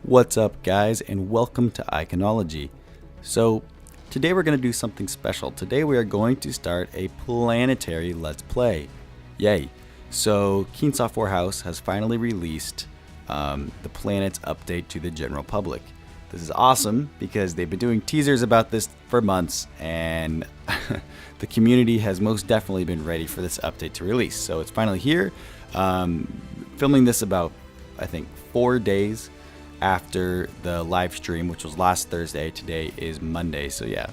What's up, guys, and welcome to Iconology. So today we're going to do something special. Today we are going to start a Planetary Let's Play. Yay. So Keen Software House has finally released the Planets update to the general public. This is awesome because they've been doing teasers about this for months, and the community has most definitely been ready for this update to release. So it's finally here. Filming this about, I think, 4 days after the live stream, which was last Thursday. Today is Monday, so yeah,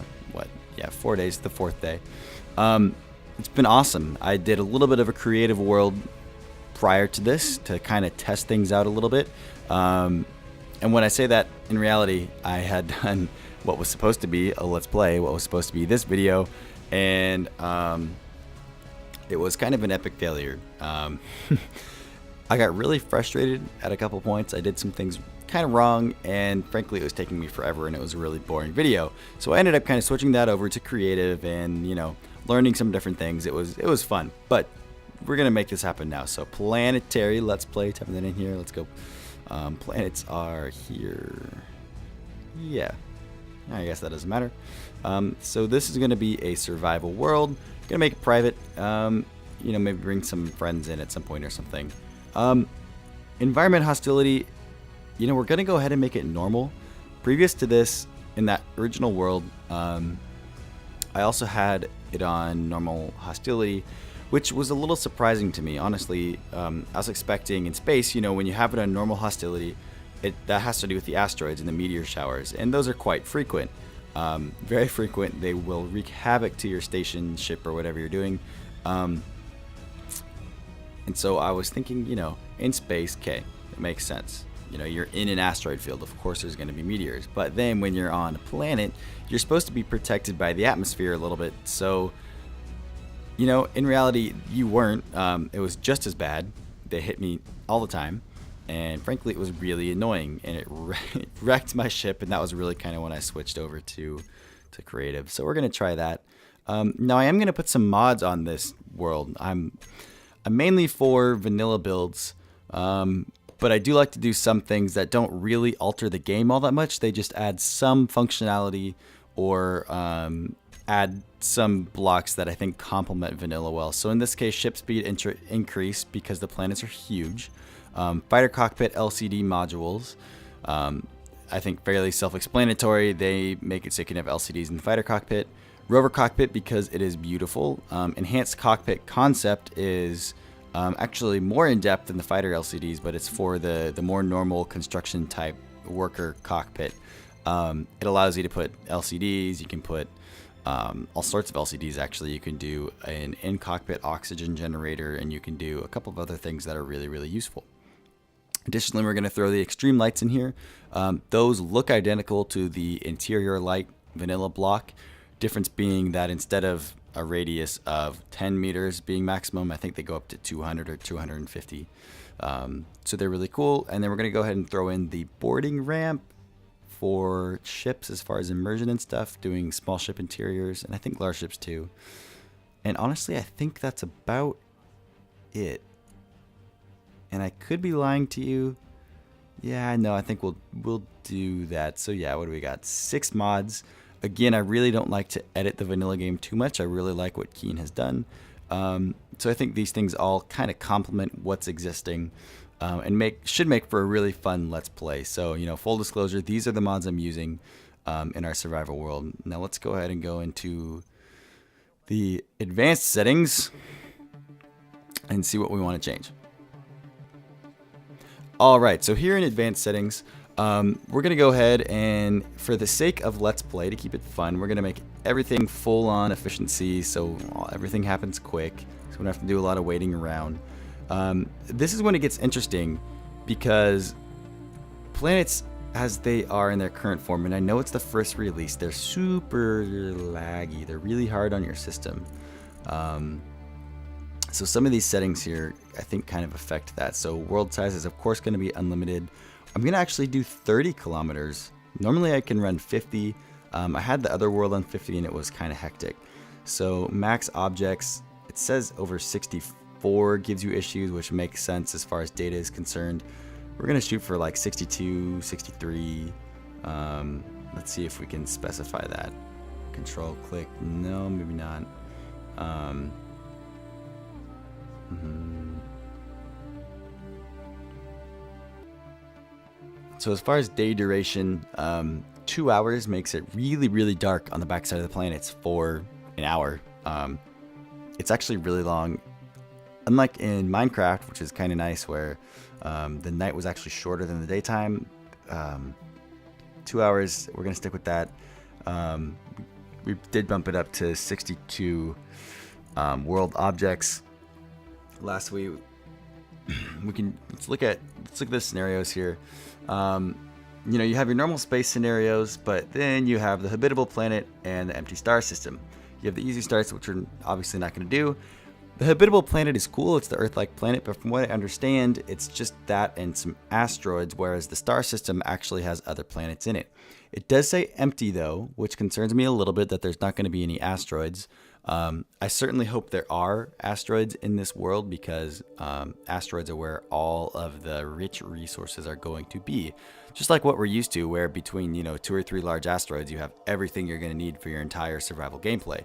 4 days, the fourth day. It's been awesome. I did a little bit of a creative world prior to this to kind of test things out a little bit. And when I say that, in reality, I had done what was supposed to be a Let's Play, what was supposed to be this video, and it was kind of an epic failure. I got really frustrated at a couple points. I did some things kind of wrong, and frankly it was taking me forever, and it was a really boring video. So I ended up kind of switching that over to creative and, you know, learning some different things. It was fun, but we're gonna make this happen now. So Planetary Let's Play, typing that in here. Let's go. Planets are here. Yeah, I guess that doesn't matter. So this is gonna be a survival world. Gonna make it private. You know, maybe bring some friends in at some point or something. Environment hostility, you know, we're going to go ahead and make it normal. Previous to this, in that original world, I also had it on normal hostility, which was a little surprising to me. Honestly, I was expecting in space, you know, when you have it on normal hostility, that has to do with the asteroids and the meteor showers, and those are quite frequent. Very frequent. They will wreak havoc to your station, ship, or whatever you're doing. And so I was thinking, you know, in space, okay, it makes sense. You know, you're in an asteroid field, of course there's going to be meteors. But then when you're on a planet, you're supposed to be protected by the atmosphere a little bit. So, you know, in reality, you weren't. It was just as bad. They hit me all the time. And frankly, it was really annoying. And it wrecked my ship. And that was really kind of when I switched over to creative. So we're going to try that. Now, I am going to put some mods on this world. I'm mainly for vanilla builds, but I do like to do some things that don't really alter the game all that much. They just add some functionality or add some blocks that I think complement vanilla well. So in this case, ship speed increase because the planets are huge. Fighter cockpit LCD modules, I think fairly self-explanatory. They make it so you can have LCDs in the fighter cockpit. Rover cockpit because it is beautiful. Enhanced cockpit concept is actually more in depth than the fighter LCDs, but it's for the more normal construction type worker cockpit. It allows you to put LCDs. You can put all sorts of LCDs. Actually, you can do an in-cockpit oxygen generator, and you can do a couple of other things that are really, really useful. Additionally, we're going to throw the extreme lights in here. Those look identical to the interior light vanilla block. Difference being that instead of a radius of 10 meters being maximum, I think they go up to 200 or 250. So they're really cool. And then we're going to go ahead and throw in the boarding ramp for ships as far as immersion and stuff, doing small ship interiors, and I think large ships too. And honestly, I think that's about it. And I could be lying to you. Yeah, no, I think we'll do that. So yeah, what do we got? 6 mods. Again, I really don't like to edit the vanilla game too much. I really like what Keen has done. So I think these things all kind of complement what's existing and should make for a really fun Let's Play. So, you know, full disclosure, these are the mods I'm using in our survival world. Now let's go ahead and go into the advanced settings and see what we want to change. All right, so here in advanced settings, we're going to go ahead and, for the sake of Let's Play, to keep it fun, we're going to make everything full on efficiency, so everything happens quick, so we don't have to do a lot of waiting around. This is when it gets interesting, because planets, as they are in their current form, and I know it's the first release, they're super laggy. They're really hard on your system. So some of these settings here, I think, kind of affect that. So world size is, of course, going to be unlimited. I'm going to actually do 30 kilometers. Normally I can run 50. I had the other world on 50 and it was kind of hectic. So max objects, it says over 64 gives you issues, which makes sense as far as data is concerned. We're gonna shoot for like 62, 63. Let's see if we can specify that. Control click, no, maybe not. So as far as day duration, 2 hours makes it really, really dark on the backside of the planets for an hour. It's actually really long. Unlike in Minecraft, which is kind of nice, where the night was actually shorter than the daytime. 2 hours, we're gonna stick with that. We did bump it up to 62 world objects last week. Let's look at the scenarios here. You know, you have your normal space scenarios, but then you have the habitable planet and the empty star system. You have the easy stars, which we're obviously not going to do. The habitable planet is cool. It's the Earth-like planet, but from what I understand, it's just that and some asteroids, whereas the star system actually has other planets in it. It does say empty, though, which concerns me a little bit that there's not going to be any asteroids. I certainly hope there are asteroids in this world, because asteroids are where all of the rich resources are going to be. Just like what we're used to, where between 2 or 3 large asteroids, you have everything you're going to need for your entire survival gameplay.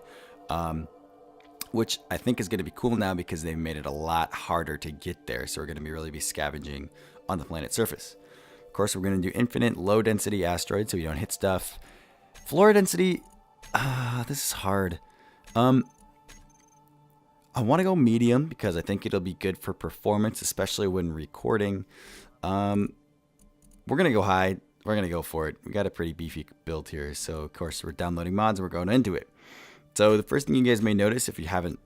Which I think is going to be cool now because they've made it a lot harder to get there. So we're going to really be scavenging on the planet's surface. Of course, we're going to do infinite low density asteroids so we don't hit stuff. Floor density, this is hard. I want to go medium because I think it'll be good for performance, especially when recording. We're going to go high. We're going to go for it. We got a pretty beefy build here. So of course we're downloading mods and we're going into it. So the first thing you guys may notice if you haven't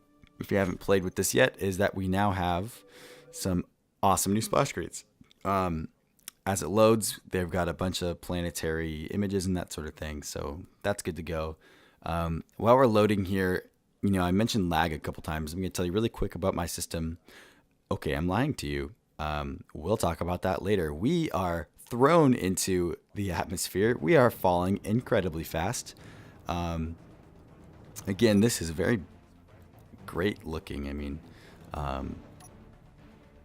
played with this yet is that we now have some awesome new splash screens. As it loads, they've got a bunch of planetary images and that sort of thing. So that's good to go. While we're loading here, I mentioned lag a couple times. I'm going to tell you really quick about my system. Okay, I'm lying to you. We'll talk about that later. We are thrown into the atmosphere. We are falling incredibly fast. Again, this is very great looking. I mean,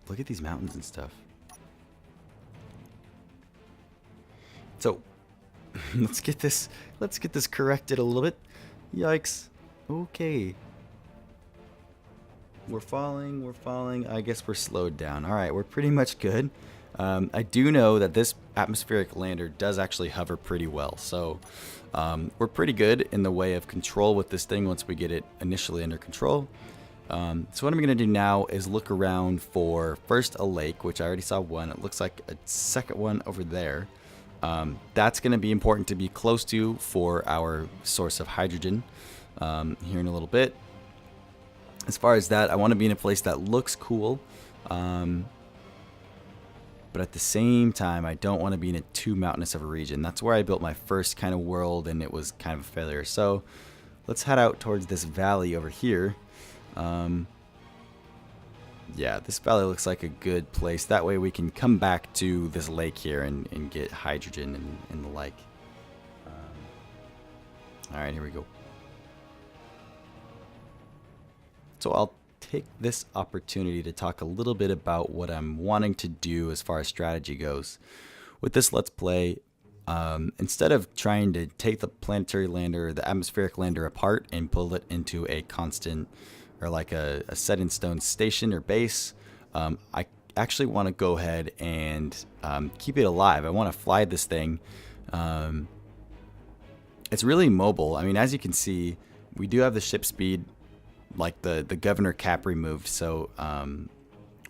look at these mountains and stuff. So let's get this corrected a little bit. Yikes. Okay. We're falling. I guess we're slowed down. All right, we're pretty much good. I do know that this atmospheric lander does actually hover pretty well. So we're pretty good in the way of control with this thing once we get it initially under control. So what I'm going to do now is look around for first a lake, which I already saw one. It looks like a second one over there. That's going to be important to be close to for our source of hydrogen here in a little bit. As far as that, I want to be in a place that looks cool. But at the same time, I don't want to be in a too mountainous of a region. That's where I built my first kind of world, and it was kind of a failure. So let's head out towards this valley over here. Yeah, this valley looks like a good place. That way we can come back to this lake here and get hydrogen and the like. All right, here we go. So I'll take this opportunity to talk a little bit about what I'm wanting to do as far as strategy goes. With this Let's Play, instead of trying to take the planetary lander or the atmospheric lander apart and pull it into a constant or like a set in stone station or base, I actually want to go ahead and keep it alive. I want to fly this thing. It's really mobile. I mean, as you can see, we do have the ship speed, like the governor cap removed, so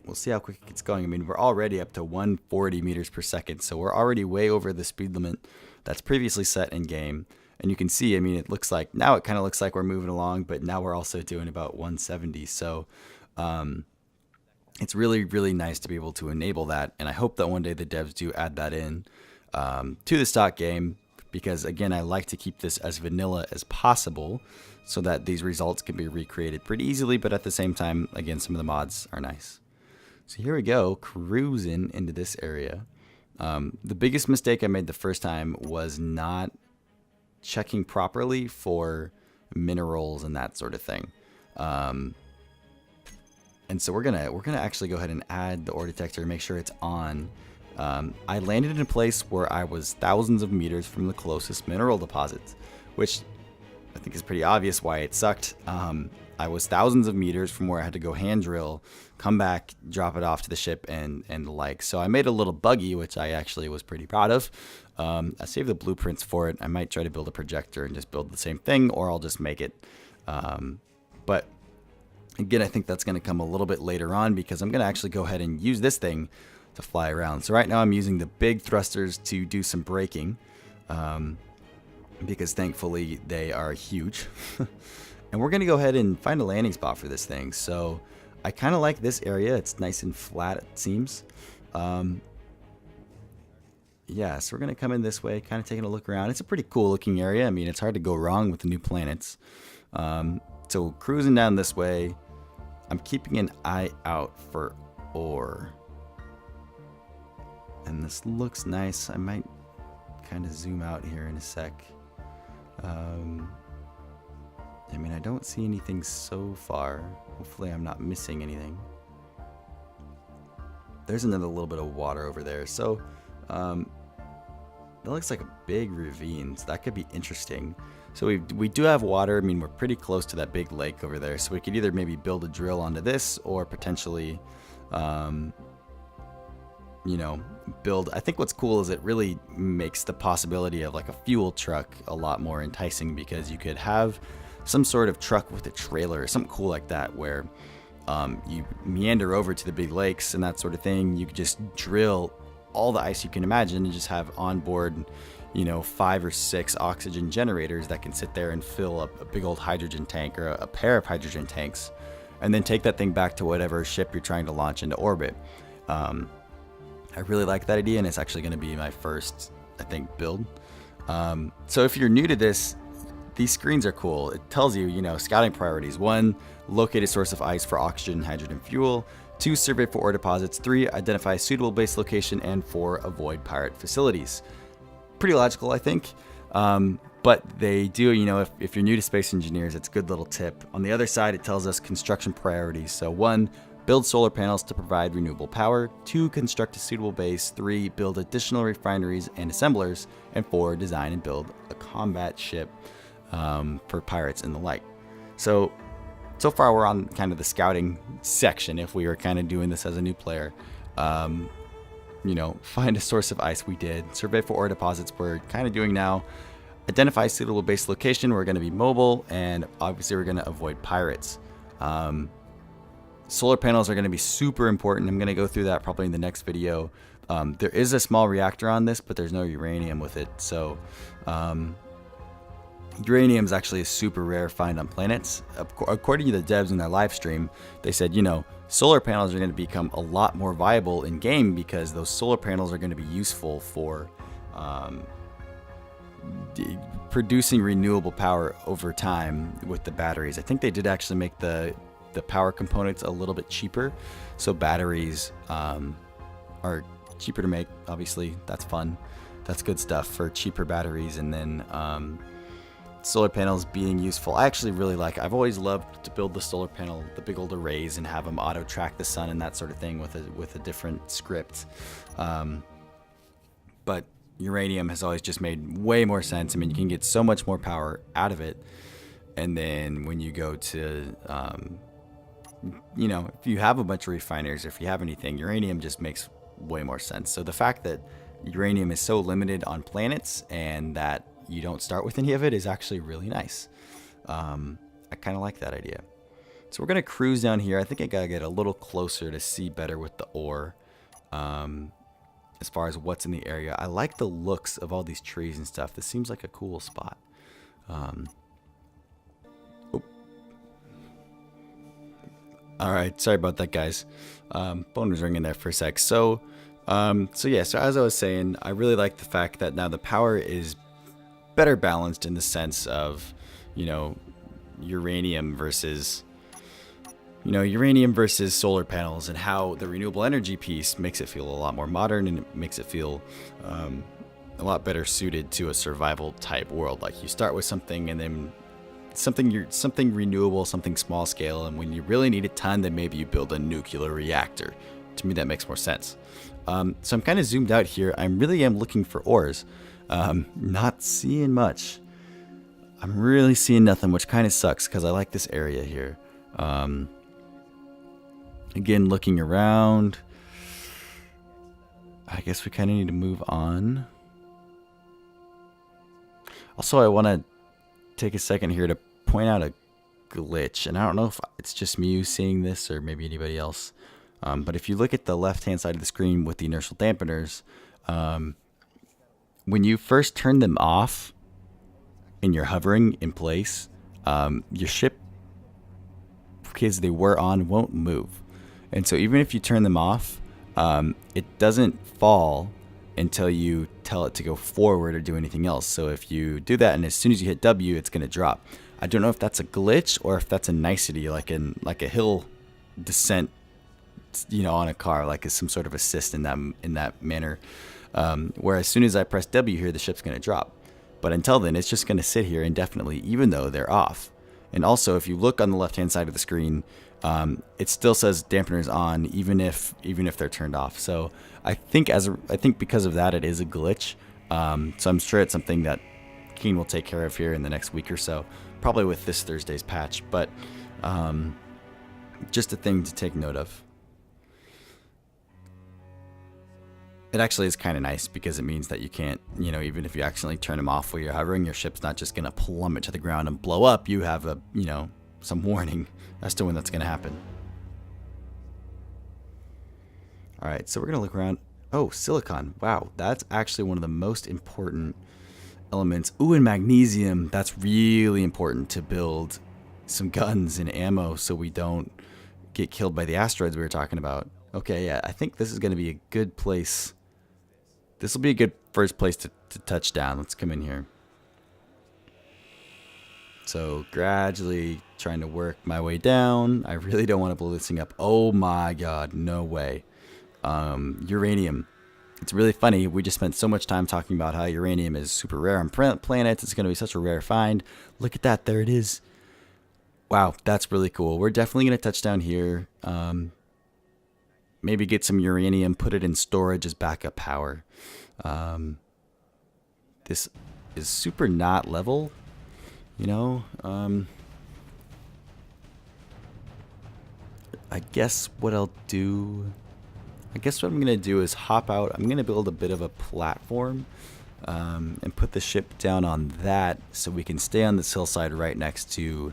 we'll see how quick it gets going. I mean, we're already up to 140 meters per second, so we're already way over the speed limit that's previously set in game. And you can see, I mean, it looks like now it kind of looks like we're moving along, but now we're also doing about 170. So it's really, really nice to be able to enable that, and I hope that one day the devs do add that in to the stock game, because again, I like to keep this as vanilla as possible so that these results can be recreated pretty easily, but at the same time, again, some of the mods are nice. So here we go, cruising into this area. The biggest mistake I made the first time was not checking properly for minerals and that sort of thing. And so we're gonna actually go ahead and add the ore detector and make sure it's on. I landed in a place where I was thousands of meters from the closest mineral deposits, which I think is pretty obvious why it sucked. I was thousands of meters from where I had to go hand drill, come back, drop it off to the ship, and the like. So I made a little buggy, which I actually was pretty proud of. I saved the blueprints for it. I might try to build a projector and just build the same thing, or I'll just make it. But again, I think that's going to come a little bit later on, because I'm going to actually go ahead and use this thing to fly around. So right now I'm using the big thrusters to do some braking, because thankfully they are huge. And we're going to go ahead and find a landing spot for this thing. So I kind of like this area. It's nice and flat, it seems. Yeah, so we're going to come in this way, kind of taking a look around. It's a pretty cool looking area. I mean, it's hard to go wrong with the new planets. So cruising down this way, I'm keeping an eye out for ore. And this looks nice. I might kind of zoom out here in a sec. I mean, I don't see anything so far. Hopefully I'm not missing anything. There's another little bit of water over there. So that looks like a big ravine. So that could be interesting. So we do have water. I mean, we're pretty close to that big lake over there. So we could either maybe build a drill onto this, or potentially, you know, build. I think what's cool is it really makes the possibility of like a fuel truck a lot more enticing, because you could have some sort of truck with a trailer or something cool like that, where you meander over to the big lakes and that sort of thing. You could just drill all the ice you can imagine and just have on board, you know, 5 or 6 oxygen generators that can sit there and fill up a big old hydrogen tank, or a pair of hydrogen tanks, and then take that thing back to whatever ship you're trying to launch into orbit. I really like that idea, and it's actually going to be my first, I think, build. So if you're new to this, these screens are cool. It tells you, you know, scouting priorities. 1, locate a source of ice for oxygen and hydrogen fuel. 2, survey for ore deposits. 3, identify a suitable base location. And 4, avoid pirate facilities. Pretty logical, I think. But they do, you know, if you're new to space engineers, it's a good little tip. On the other side, it tells us construction priorities. So 1, build solar panels to provide renewable power. 2, construct a suitable base. 3, build additional refineries and assemblers. And 4, design and build a combat ship for pirates and the like. So far we're on kind of the scouting section. If we were kind of doing this as a new player, you know, find a source of ice, we did. Survey for ore deposits, we're kind of doing now. Identify suitable base location, we're going to be mobile, and obviously we're going to avoid pirates. Solar panels are going to be super important. I'm going to go through that probably in the next video. There is a small reactor on this, but there's no uranium with it. So uranium is actually a super rare find on planets. According to the devs in their live stream, they said, you know, solar panels are going to become a lot more viable in game, because those solar panels are going to be useful for producing renewable power over time with the batteries. I think they did actually make the power components a little bit cheaper, so batteries are cheaper to make. Obviously, that's fun. That's good stuff for cheaper batteries. And then solar panels being useful. I actually really like, I've always loved to build the solar panel, the big old arrays, and have them auto track the sun and that sort of thing with a different script. But uranium has always just made way more sense. I mean, you can get so much more power out of it. And then when you go to, you know, if you have a bunch of refiners, if you have anything, uranium just makes way more sense. So the fact that uranium is so limited on planets and that you don't start with any of it is actually really nice. I kind of like that idea. So we're going to cruise down here. I think I got to get a little closer to see better with the ore as far as what's in the area. I like the looks of all these trees and stuff. This seems like a cool spot. All right, sorry about that, guys. Phone was ringing there for a sec. So as I was saying, I really like the fact that now the power is better balanced in the sense of, you know, uranium versus solar panels, and how the renewable energy piece makes it feel a lot more modern, and it makes it feel a lot better suited to a survival type world. Like, you start with something, and then something renewable, something small scale, and when you really need a ton, then maybe you build a nuclear reactor. To me, that makes more sense. So I'm kind of zoomed out here. I really am looking for ores. Not seeing much. I'm really seeing nothing, which kind of sucks because I like this area here. Again, looking around. I guess we kind of need to move on. Also, I want to take a second here to point out a glitch. And I don't know if it's just me seeing this or maybe anybody else. But if you look at the left-hand side of the screen with the inertial dampeners, when you first turn them off and you're hovering in place, your ship, because they were on, won't move. And so even if you turn them off, it doesn't fall until you tell it to go forward or do anything else. So if you do that and as soon as you hit W, it's going to drop. I don't know if that's a glitch or if that's a nicety, like a hill descent, you know, on a car, like as some sort of assist in that manner. Where as soon as I press W here, the ship's going to drop. But until then, it's just going to sit here indefinitely, even though they're off. And also, if you look on the left-hand side of the screen, it still says dampeners on, even if they're turned off. So I think because of that, it is a glitch. So I'm sure it's something that Keen will take care of here in the next week or so, probably with this Thursday's patch. But just a thing to take note of. It actually is kind of nice because it means that you can't, you know, even if you accidentally turn them off while you're hovering, your ship's not just going to plummet to the ground and blow up. You have a, you know, some warning as to when that's going to happen. All right, so we're going to look around. Oh, silicon. Wow, that's actually one of the most important elements. Ooh, and magnesium. That's really important to build some guns and ammo so we don't get killed by the asteroids we were talking about. Okay, yeah, I think this is going to be a good place. This will be a good first place to touch down. Let's come in here. So gradually trying to work my way down. I really don't want to blow this thing up. Oh my god, no way. Uranium. It's really funny. We just spent so much time talking about how uranium is super rare on planets. It's going to be such a rare find. Look at that. There it is. Wow, that's really cool. We're definitely going to touch down here. Maybe get some uranium, put it in storage as backup power. This is super not level, you know. I guess what I'll do, I guess what I'm going to do is hop out. I'm going to build a bit of a platform and put the ship down on that so we can stay on this hillside right next to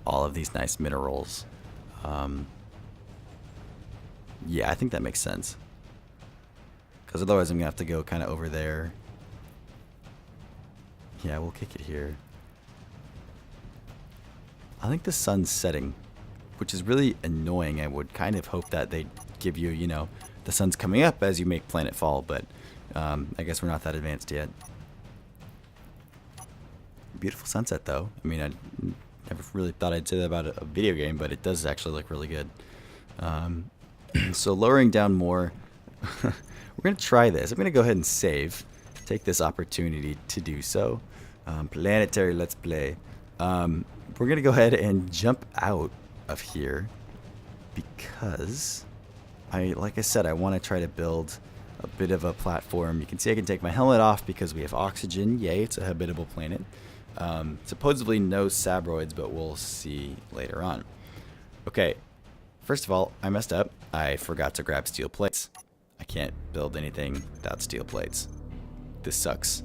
all of these nice minerals. Yeah, I think that makes sense. Because otherwise I'm going to have to go kind of over there. Yeah, we'll kick it here. I think the sun's setting, which is really annoying. I would kind of hope that they'd give you, you know, the sun's coming up as you make planetfall, but I guess we're not that advanced yet. Beautiful sunset, though. I mean, I never really thought I'd say that about a video game, but it does actually look really good. So lowering down more, we're going to try this. I'm going to go ahead and save, take this opportunity to do so. Planetary, let's play. We're going to go ahead and jump out of here because, like I said, I want to try to build a bit of a platform. You can see I can take my helmet off because we have oxygen. Yay, it's a habitable planet. Supposedly no sabroids, but we'll see later on. Okay. First of all, I messed up. I forgot to grab steel plates. I can't build anything without steel plates. This sucks.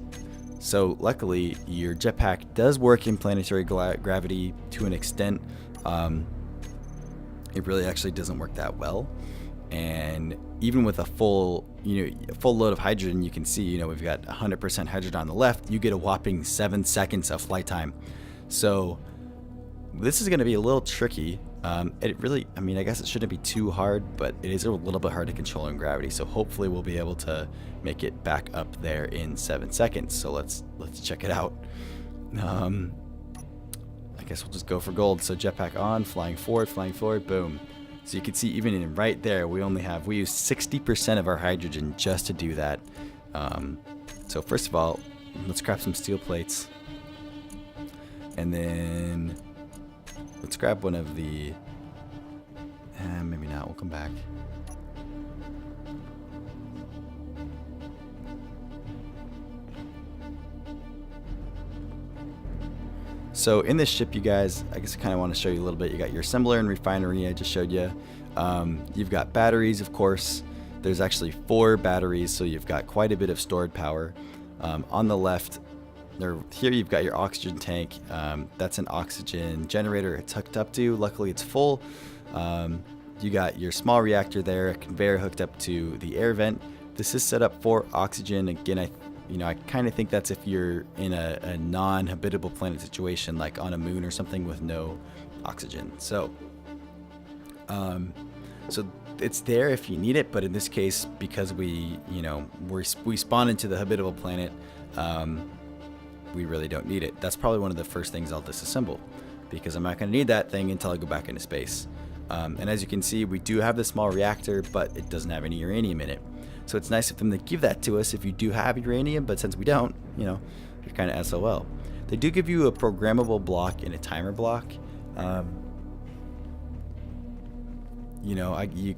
So luckily, your jetpack does work in planetary gravity to an extent. It really actually doesn't work that well. And even with a full load of hydrogen, you can see, we've got 100% hydrogen on the left. You get a whopping 7 seconds of flight time. So this is going to be a little tricky. It really, I guess it shouldn't be too hard, but it is a little bit hard to control in gravity. So hopefully we'll be able to make it back up there in 7 seconds. So let's check it out. I guess we'll just go for gold. So jetpack on, flying forward, boom. So you can see even in right there, we use 60% of our hydrogen just to do that. So first of all, let's grab some steel plates. And then let's grab one of the, maybe not, we'll come back. So in this ship, you guys, I guess I kind of want to show you a little bit. You got your assembler and refinery I just showed you. You've got batteries, of course. There's actually 4 batteries, so you've got quite a bit of stored power. On the left, here you've got your oxygen tank. That's an oxygen generator it's hooked up to. Luckily, it's full. You got your small reactor there, a conveyor hooked up to the air vent. This is set up for oxygen. Again, I kind of think that's if you're in a non-habitable planet situation, like on a moon or something with no oxygen. So it's there if you need it, but in this case, because we spawn into the habitable planet, we really don't need it. That's probably one of the first things I'll disassemble, because I'm not going to need that thing until I go back into space. And as you can see, we do have the small reactor, but it doesn't have any uranium in it. So it's nice of them to give that to us if you do have uranium, but since we don't, you're kind of SOL. They do give you a programmable block and a timer block. You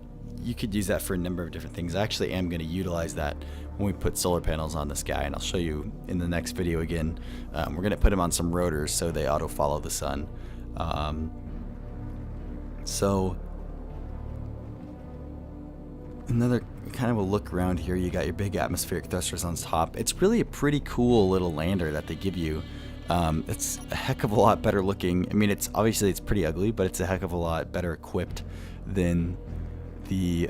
could use that for a number of different things. I actually am going to utilize that when we put solar panels on this guy, and I'll show you in the next video again. We're going to put them on some rotors so they auto follow the sun. So another kind of a look around here, you got your big atmospheric thrusters on top. It's really a pretty cool little lander that they give you. It's a heck of a lot better looking. I mean, it's pretty ugly, but it's a heck of a lot better equipped than the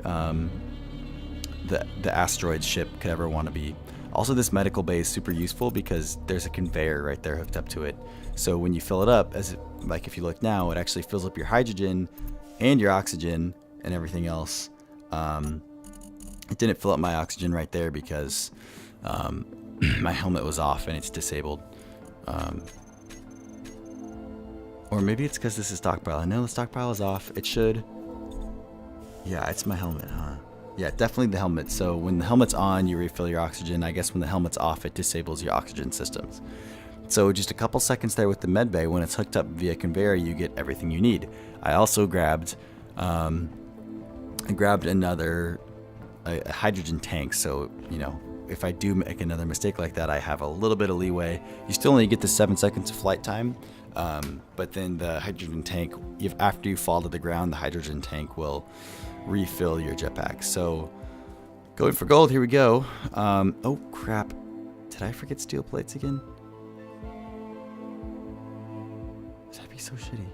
asteroid ship could ever want to be. Also, this medical bay is super useful because there's a conveyor right there hooked up to it. So when you fill it up, like if you look now, it actually fills up your hydrogen and your oxygen and everything else. It didn't fill up my oxygen right there because my helmet was off and it's disabled. Or maybe it's because this is stockpile. I know the stockpile is off. It should. Yeah, it's my helmet, huh? Yeah, definitely the helmet. So when the helmet's on, you refill your oxygen. I guess when the helmet's off, it disables your oxygen systems. So just a couple seconds there with the med bay, when it's hooked up via conveyor, you get everything you need. I also grabbed another a hydrogen tank. So, if I do make another mistake like that, I have a little bit of leeway. You still only get the 7 seconds of flight time. But then the hydrogen tank, after you fall to the ground, the hydrogen tank will refill your jetpack. So going for gold, here we go. Oh crap, did I forget steel plates again? That'd be so shitty.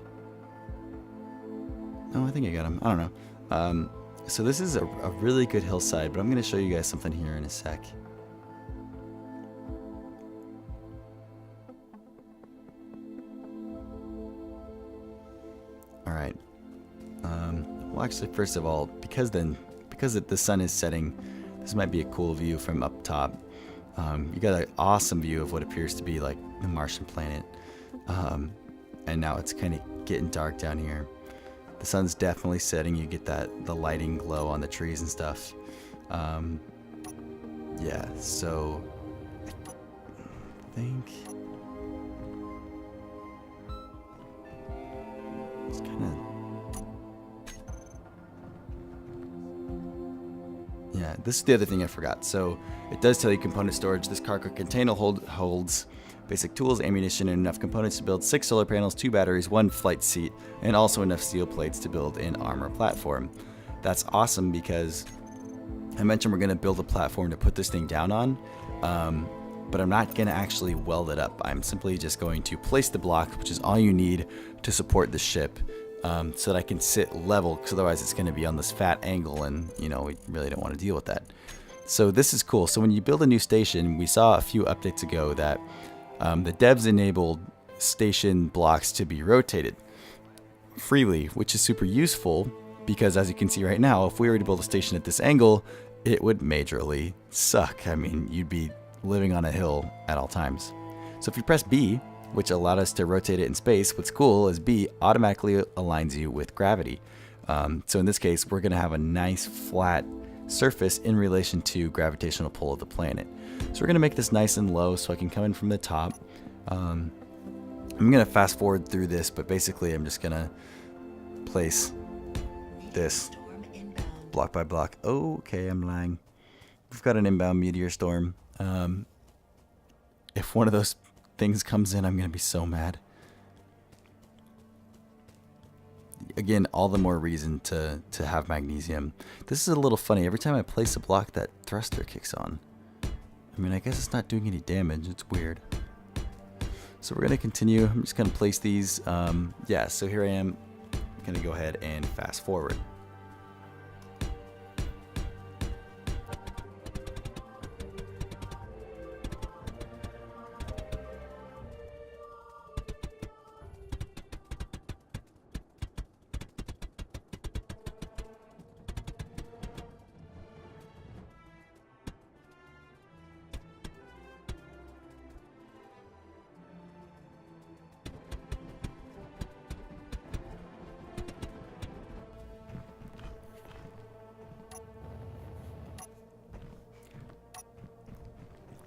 No, I think I got them. I don't know. So this is a really good hillside, but I'm going to show you guys something here in a sec. All right. Well, actually, first of all, because the sun is setting, this might be a cool view from up top. You got an awesome view of what appears to be like the Martian planet. And now it's kind of getting dark down here. The sun's definitely setting. You get the lighting glow on the trees and stuff. Yeah, so I think it's kind of, yeah, this is the other thing I forgot. So it does tell you component storage. This cargo container holds basic tools, ammunition, and enough components to build 6 solar panels, 2 batteries, 1 flight seat, and also enough steel plates to build an armor platform. That's awesome because I mentioned we're going to build a platform to put this thing down on, but I'm not going to actually weld it up. I'm simply just going to place the block, which is all you need to support the ship, so that I can sit level, because otherwise it's going to be on this fat angle, and we really don't want to deal with that. So this is cool. So when you build a new station, we saw a few updates ago that the devs enabled station blocks to be rotated freely, which is super useful because, as you can see right now, if we were to build a station at this angle, it would majorly suck. I mean, you'd be living on a hill at all times. So if you press B, which allowed us to rotate it in space, what's cool is B automatically aligns you with gravity. So in this case, we're going to have a nice flat surface in relation to gravitational pull of the planet. So we're going to make this nice and low so I can come in from the top. I'm going to fast forward through this, but basically I'm just going to place this block by block. Oh, okay, I'm lying. We've got an inbound meteor storm. If one of those things comes in, I'm going to be so mad. again, all the more reason to have magnesium. This is a little funny. Every time I place a block, that thruster kicks on. I mean, I guess it's not doing any damage. It's weird. So we're going to continue. I'm just going to place these. Yeah, so here I am. I'm going to go ahead and fast forward.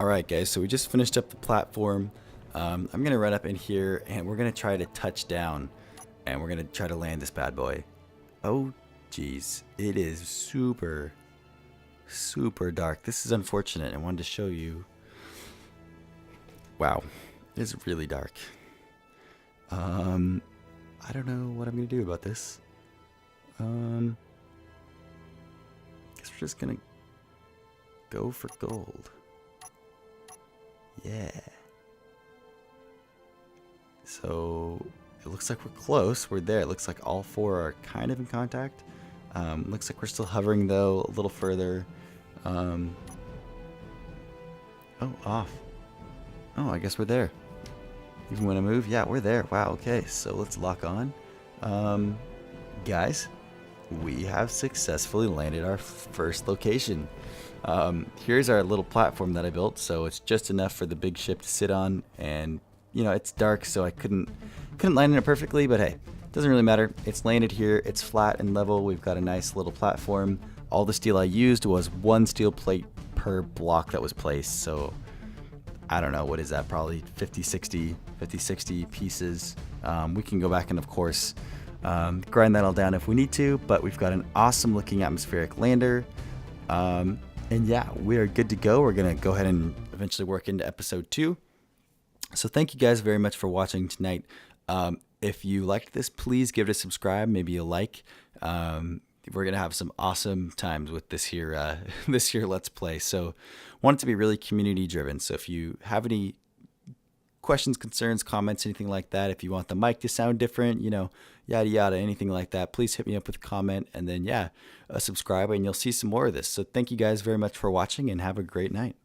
Alright guys, so we just finished up the platform. I'm going to run up in here and we're going to try to touch down and we're going to try to land this bad boy. Oh geez, it is super dark. This is unfortunate. I wanted to show you. Wow, it's really dark. I don't know what I'm going to do about this. Guess we're just going to go for gold. Yeah. So it looks like we're close. We're there. It looks like all four are kind of in contact. Looks like we're still hovering though, a little further. Oh, off. Oh, I guess we're there. Even when I move, yeah, we're there. Wow, okay. So let's lock on. Guys, we have successfully landed our first location. Here's our little platform that I built, so it's just enough for the big ship to sit on, and you know it's dark, so I couldn't land in it perfectly, but hey, doesn't really matter. It's landed here. It's flat and level. We've got a nice little platform. All the steel I used was 1 steel plate per block that was placed, so I don't know, what is that, probably 50-60 pieces. We can go back and of course grind that all down if we need to, but we've got an awesome looking atmospheric lander. And yeah, we are good to go. We're going to go ahead and eventually work into episode 2. So thank you guys very much for watching tonight. If you liked this, please give it a subscribe, maybe a like. We're going to have some awesome times with this here Let's Play. So want it to be really community driven. So if you have any questions, concerns, comments, anything like that, if you want the mic to sound different, you know, yada yada, anything like that, please hit me up with a comment, and then yeah, subscribe and you'll see some more of this. So thank you guys very much for watching and have a great night.